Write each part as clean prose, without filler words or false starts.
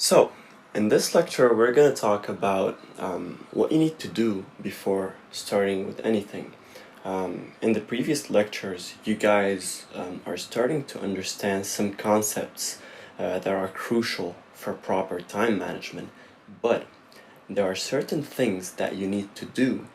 So, in this lecture, we're going to talk about what you need to do before starting with anything. In the previous lectures, you guys are starting to understand some concepts that are crucial for proper time management, but there are certain things that you need to do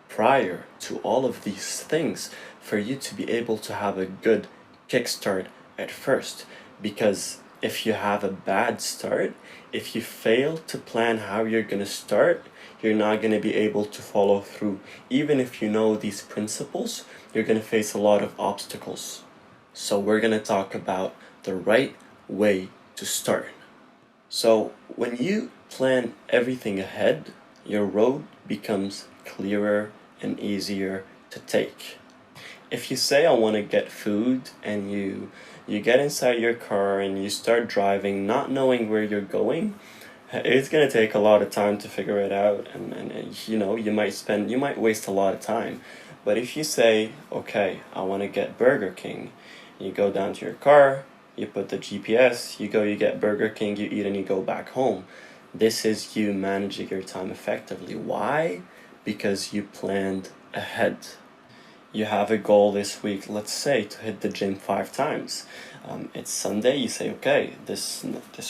prior to all of these things for you to be able to have a good kickstart at first. Because if you have a bad start, if you fail to plan how you're going to start, you're not going to be able to follow through. Even if you know these principles, you're going to face a lot of obstacles. So we're going to talk about the right way to start. So when you plan everything ahead, your road becomes clearer and easier to take. If you say I want to get food and you get inside your car and you start driving not knowing where you're going, it's going to take a lot of time to figure it out, and you might waste a lot of time. But if you say, okay, I want to get Burger King, you go down to your car, you put the GPS, you get Burger King, you eat, and you go back home. This is you managing your time effectively. Why? Because you planned ahead. You have a goal this week, let's say, to hit the gym 5 times. It's Sunday, you say, okay, this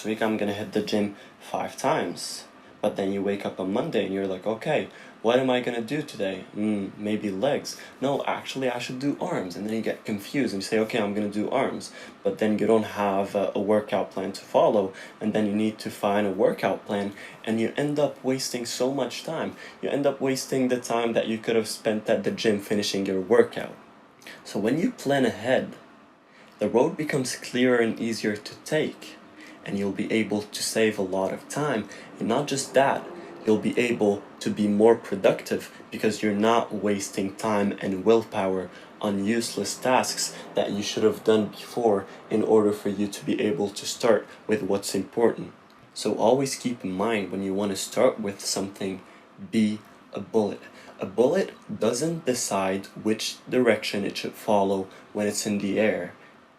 week I'm gonna hit the gym 5 times. But then you wake up on Monday and you're like, okay, what am I gonna do today? Maybe legs. No, actually I should do arms. And then you get confused and you say, okay, I'm gonna do arms. But then you don't have a workout plan to follow, and then you need to find a workout plan, and you end up wasting so much time. You end up wasting the time that you could have spent at the gym finishing your workout. So when you plan ahead, the road becomes clearer and easier to take, and you'll be able to save a lot of time. And not just that, you'll be able to be more productive because you're not wasting time and willpower on useless tasks that you should have done before in order for you to be able to start with what's important. So always keep in mind, when you want to start with something, be a bullet. A bullet doesn't decide which direction it should follow when it's in the air.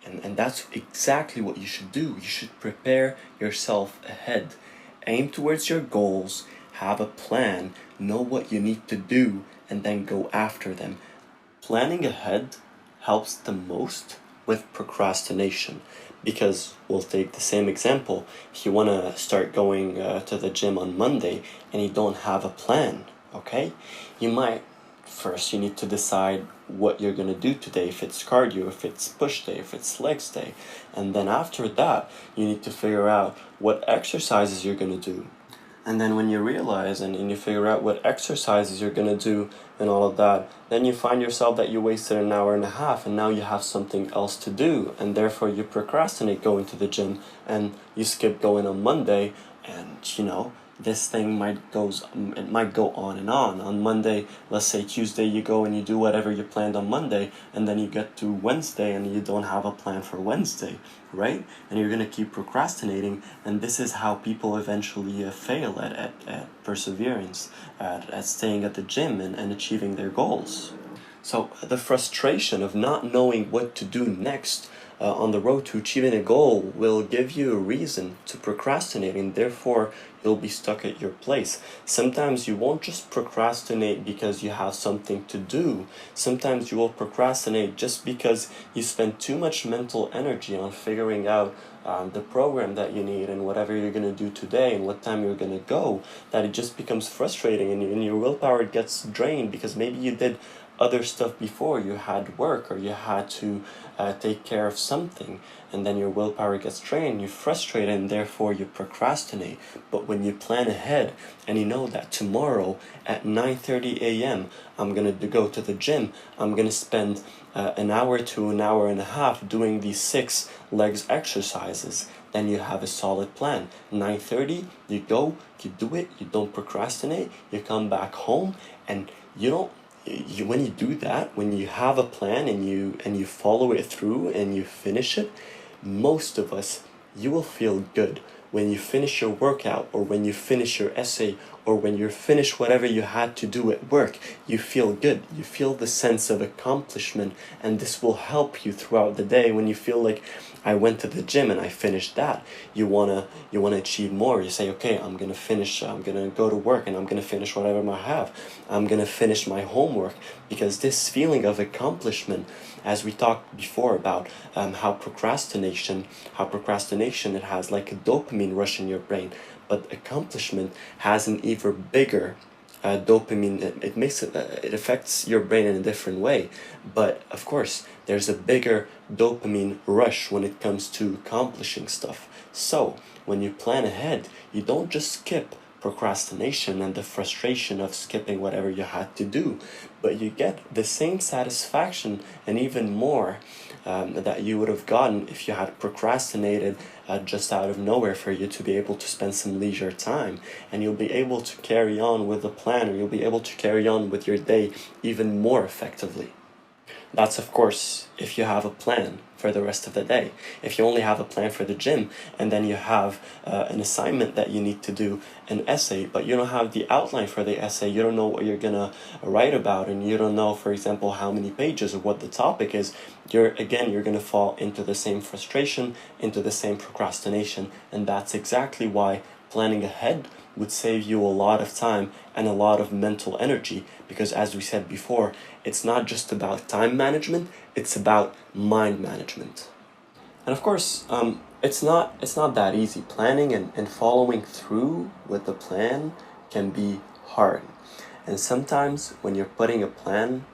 And that's exactly what you should do. You should prepare yourself ahead. Aim towards your goals, have a plan, know what you need to do, and then go after them. Planning ahead helps the most with procrastination, because we'll take the same example. If you want to start going to the gym on Monday and you don't have a plan, okay, you need to decide what you're going to do today, if it's cardio, if it's push day, if it's legs day. And then after that, you need to figure out what exercises you're going to do. And then when you realize and you figure out what exercises you're going to do and all of that, then you find yourself that you wasted an hour and a half, and now you have something else to do, and therefore you procrastinate going to the gym, and you skip going on Monday, and this thing might go on and on. On Monday, let's say Tuesday, you go and you do whatever you planned on Monday, and then you get to Wednesday and you don't have a plan for Wednesday, right? And you're gonna keep procrastinating, and this is how people eventually fail at perseverance, at staying at the gym and achieving their goals. So the frustration of not knowing what to do next on the road to achieving a goal will give you a reason to procrastinate, and therefore you'll be stuck at your place. Sometimes you won't just procrastinate because you have something to do. Sometimes you will procrastinate just because you spend too much mental energy on figuring out the program that you need and whatever you're going to do today and what time you're going to go, that it just becomes frustrating, and your willpower gets drained because maybe you did other stuff before. You had work, or you had to take care of something, and then your willpower gets drained, you're frustrated, and therefore you procrastinate. But when you plan ahead and you know that tomorrow at 9:30 a.m. I'm going to go to the gym, I'm going to spend an hour to an hour and a half doing these 6 legs exercises, then you have a solid plan. 9:30, you go, you do it, you don't procrastinate, you come back home, and when you do that, when you have a plan and you follow it through and you finish it, most of us, you will feel good when you finish your workout, or when you finish your essay, or when you're finished whatever you had to do at work, you feel good. You feel the sense of accomplishment, and this will help you throughout the day. When you feel like, I went to the gym and I finished that, you wanna achieve more. You say, okay, I'm gonna go to work and I'm gonna finish whatever I have. I'm gonna finish my homework, because this feeling of accomplishment, as we talked before about how procrastination it has like a dopamine rush in your brain, but accomplishment has an even bigger dopamine. It affects your brain in a different way, but of course there's a bigger dopamine rush when it comes to accomplishing stuff. So when you plan ahead, you don't just skip procrastination and the frustration of skipping whatever you had to do, but you get the same satisfaction and even more that you would have gotten if you had procrastinated just out of nowhere, for you to be able to spend some leisure time, and you'll be able to carry on with the plan, or you'll be able to carry on with your day even more effectively. That's of course if you have a plan for the rest of the day. If you only have a plan for the gym, and then you have an assignment that you need to do, an essay, but you don't have the outline for the essay, you don't know what you're gonna write about, and you don't know, for example, how many pages or what the topic is, you're gonna fall into the same frustration, into the same procrastination. And that's exactly why planning ahead would save you a lot of time and a lot of mental energy, because as we said before, it's not just about time management, it's about mind management. And of course, it's not that easy. Planning and following through with the plan can be hard. And sometimes when you're putting a plan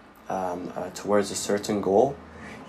towards a certain goal,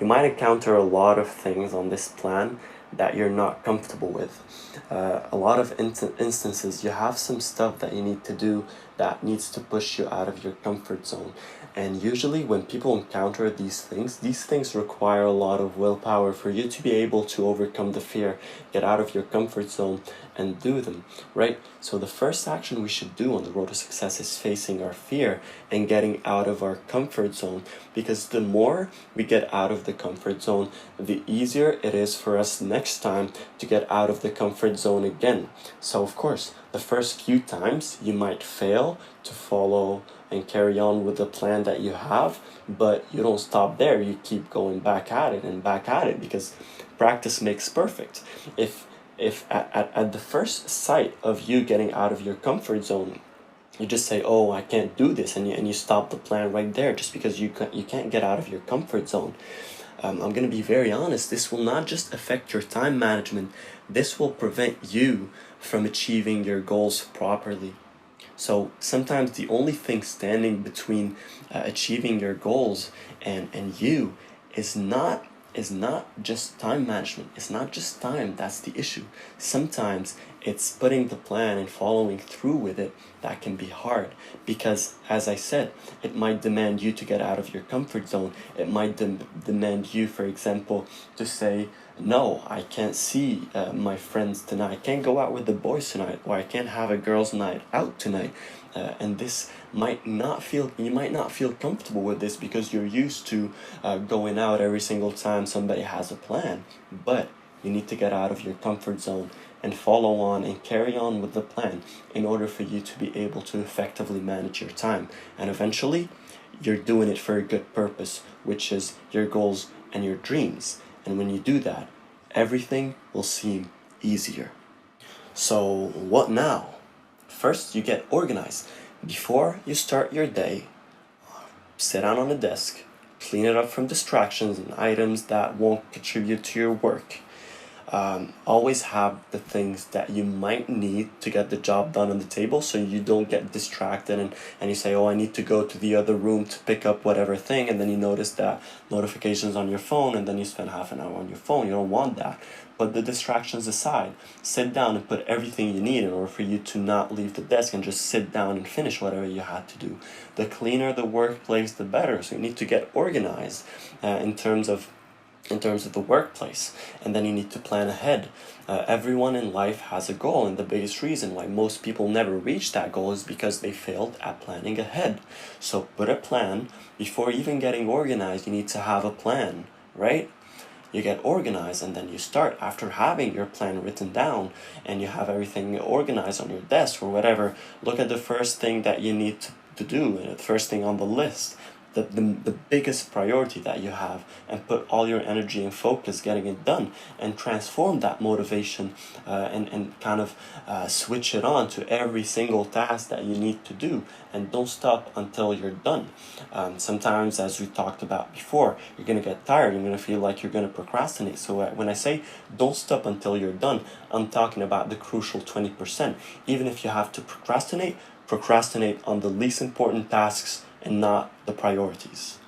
you might encounter a lot of things on this plan that you're not comfortable with. A lot of instances, you have some stuff that you need to do that needs to push you out of your comfort zone. And usually when people encounter these things require a lot of willpower for you to be able to overcome the fear, get out of your comfort zone and do them, right? So the first action we should do on the road to success is facing our fear and getting out of our comfort zone, because the more we get out of the comfort zone, the easier it is for us next time to get out of the comfort zone again. So of course, the first few times you might fail to follow and carry on with the plan that you have, but you don't stop there. You keep going back at it, because practice makes perfect. If at the first sight of you getting out of your comfort zone, you just say, oh, I can't do this, and you stop the plan right there, just because you can't get out of your comfort zone. I'm going to be very honest, this will not just affect your time management, this will prevent you from achieving your goals properly. So sometimes the only thing standing between achieving your goals and you is not just time management. It's not just time that's the issue. Sometimes it's putting the plan and following through with it that can be hard, because as I said, it might demand you to get out of your comfort zone. It might demand you, for example, to say, no, I can't see my friends tonight, I can't go out with the boys tonight, or I can't have a girls' night out tonight. And this you might not feel comfortable with this, because you're used to going out every single time somebody has a plan. But you need to get out of your comfort zone and follow on and carry on with the plan in order for you to be able to effectively manage your time. And eventually, you're doing it for a good purpose, which is your goals and your dreams. And when you do that, everything will seem easier. So what now? First, you get organized. Before you start your day, sit down on the desk, clean it up from distractions and items that won't contribute to your work. Always have the things that you might need to get the job done on the table, so you don't get distracted and you say, oh, I need to go to the other room to pick up whatever thing, and then you notice that notifications on your phone, and then you spend half an hour on your phone. You don't want that. Put the distractions aside. Sit down and put everything you need in order for you to not leave the desk and just sit down and finish whatever you had to do. The cleaner the workplace, the better. So you need to get organized in terms of the workplace, and then you need to plan ahead. Everyone in life has a goal, and the biggest reason why most people never reach that goal is because they failed at planning ahead. So put a plan. Before even getting organized, you need to have a plan, right? you get organized, and then you start after having your plan written down and you have everything organized on your desk or whatever. Look at the first thing that you need to do, the first thing on the list, the biggest priority that you have, and put all your energy and focus getting it done, and transform that motivation and kind of switch it on to every single task that you need to do, and don't stop until you're done. Sometimes, as we talked about before, you're going to get tired, you're going to feel like you're going to procrastinate. So when I say don't stop until you're done, I'm talking about the crucial 20%. Even if you have to procrastinate on the least important tasks and not the priorities.